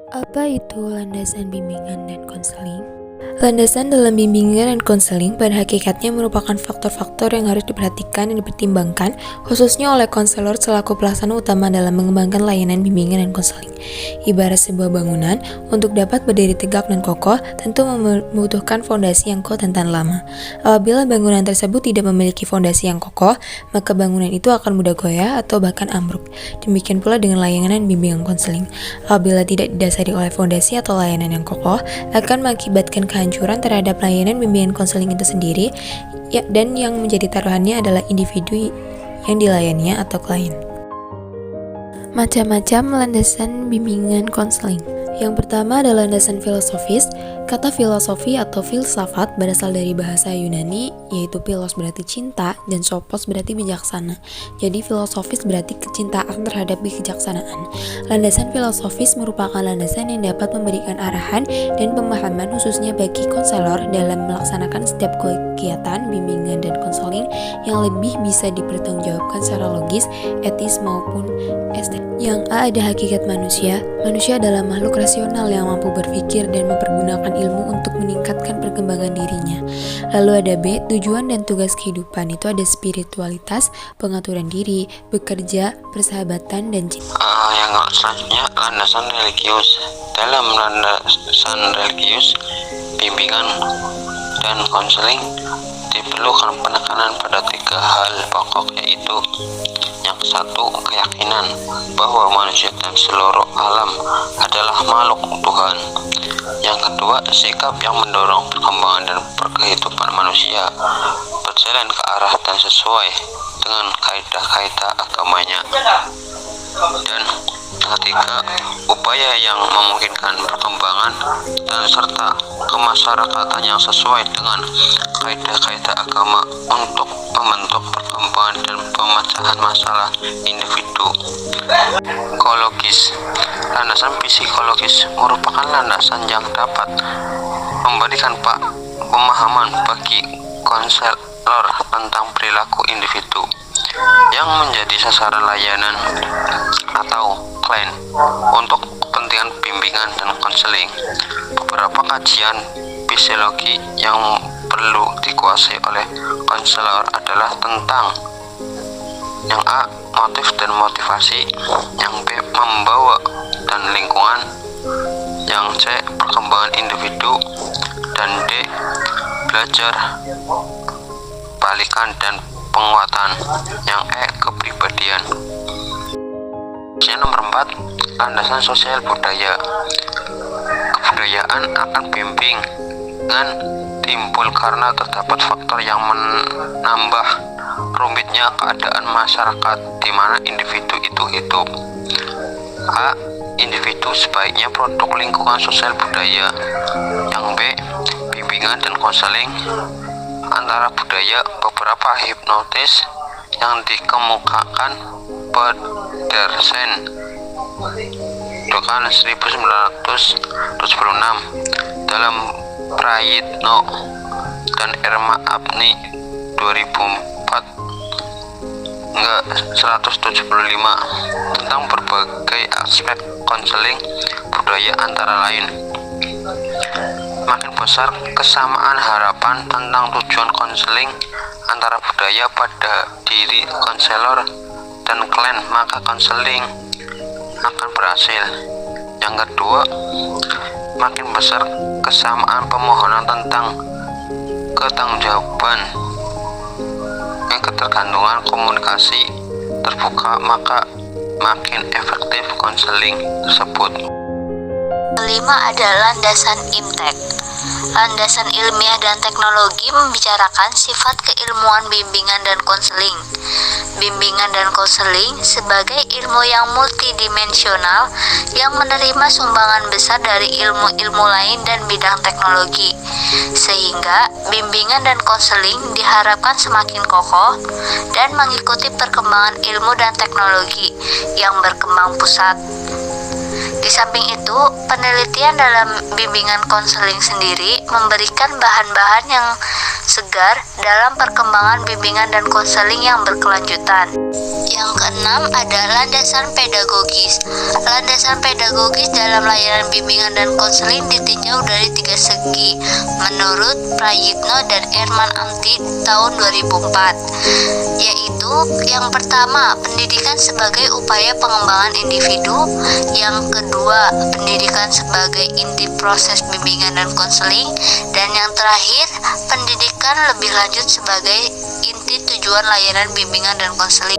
Apa itu landasan bimbingan dan konseling? Landasan dalam bimbingan dan konseling pada hakikatnya merupakan faktor-faktor yang harus diperhatikan dan dipertimbangkan, khususnya oleh konselor selaku pelaksana utama dalam mengembangkan layanan bimbingan dan konseling. Ibarat sebuah bangunan, untuk dapat berdiri tegak dan kokoh, tentu membutuhkan fondasi yang kuat dan tahan lama. Apabila bangunan tersebut tidak memiliki fondasi yang kokoh, maka bangunan itu akan mudah goyah atau bahkan ambruk. Demikian pula dengan layanan bimbingan konseling. Apabila tidak didasari oleh fondasi atau layanan yang kokoh, akan mengakibatkan kehancuran terhadap layanan bimbingan konseling itu sendiri, dan yang menjadi taruhannya adalah individu yang dilayaninya atau klien. Macam-macam landasan bimbingan konseling. Yang pertama adalah landasan filosofis. Kata filosofi atau filsafat berasal dari bahasa Yunani, yaitu philos berarti cinta dan sophos berarti bijaksana. Jadi filosofis berarti kecintaan terhadap kejaksanaan. Landasan filosofis merupakan landasan yang dapat memberikan arahan dan pemahaman khususnya bagi konselor dalam melaksanakan setiap kegiatan bimbingan dan konseling yang lebih bisa dipertanggungjawabkan secara logis, etis maupun estetik. Yang A ada hakikat manusia. Manusia adalah makhluk rasional yang mampu berpikir dan mempergunakan ilmu untuk meningkatkan perkembangan dirinya. Lalu ada B, tujuan dan tugas kehidupan. Itu ada spiritualitas, pengaturan diri, bekerja, persahabatan, dan cinta. Yang selanjutnya landasan religius. Dalam landasan religius, bimbingan dan konseling diperlukan penekanan pada 3 hal pokok, yaitu yang satu, keyakinan bahwa manusia dan seluruh alam adalah makhluk Tuhan. Yang kedua, sikap yang mendorong perkembangan dan kehidupan manusia berjalan ke arah dan sesuai dengan kaidah-kaidah agamanya. Dan yang ketiga, upaya yang memungkinkan perkembangan dan serta kemasyarakatan yang sesuai dengan kaidah-kaidah agama untuk membentuk perkembangan dan pemecahan masalah individu. Psikologis. Landasan psikologis merupakan landasan yang dapat memberikan pemahaman bagi konselor tentang perilaku individu yang menjadi sasaran layanan atau klien untuk kepentingan bimbingan dan konseling. Beberapa kajian psikologi yang perlu dikuasai oleh konselor adalah tentang yang A, motif dan motivasi, yang B, membawa dan lingkungan, yang C, perkembangan individu, dan D, belajar, balikan dan penguatan, yang E, kepribadian. Yang nomor 4, landasan sosial budaya. Kebudayaan akan bimbingan timbul karena terdapat faktor yang menambah rumitnya keadaan masyarakat di mana individu itu hidup. A, individu sebaiknya produk lingkungan sosial budaya. Yang B, bimbingan dan konseling antara budaya. Beberapa hipnotis yang dikemukakan Pedersen Dokan 1976 dalam Prayitno dan Irma Abni 175 tentang berbagai aspek konseling budaya, antara lain makin besar kesamaan harapan tentang tujuan konseling antara budaya pada diri konselor dan klien, maka konseling akan berhasil. Yang kedua, makin besar kesamaan pemohonan tentang ketanggungjawab yang ketergantungan komunikasi terbuka, maka makin efektif konseling tersebut. Kelima adalah landasan IMTEK. Landasan ilmiah dan teknologi membicarakan sifat keilmuan bimbingan dan konseling. Bimbingan dan konseling sebagai ilmu yang multidimensional yang menerima sumbangan besar dari ilmu-ilmu lain dan bidang teknologi, sehingga bimbingan dan konseling diharapkan semakin kokoh dan mengikuti perkembangan ilmu dan teknologi yang berkembang pesat. Di samping itu, penelitian dalam bimbingan konseling sendiri memberikan bahan-bahan yang segar dalam perkembangan bimbingan dan konseling yang berkelanjutan. Yang keenam ada landasan pedagogis. Landasan pedagogis dalam layanan bimbingan dan konseling ditinjau dari 3 segi menurut Prayitno dan Erman Amti tahun 2004, yaitu yang pertama, pendidikan sebagai upaya pengembangan individu, yang kedua, pendidikan sebagai inti proses bimbingan dan konseling, dan yang terakhir, pendidikan lebih lanjut sebagai inti tujuan layanan bimbingan dan konseling.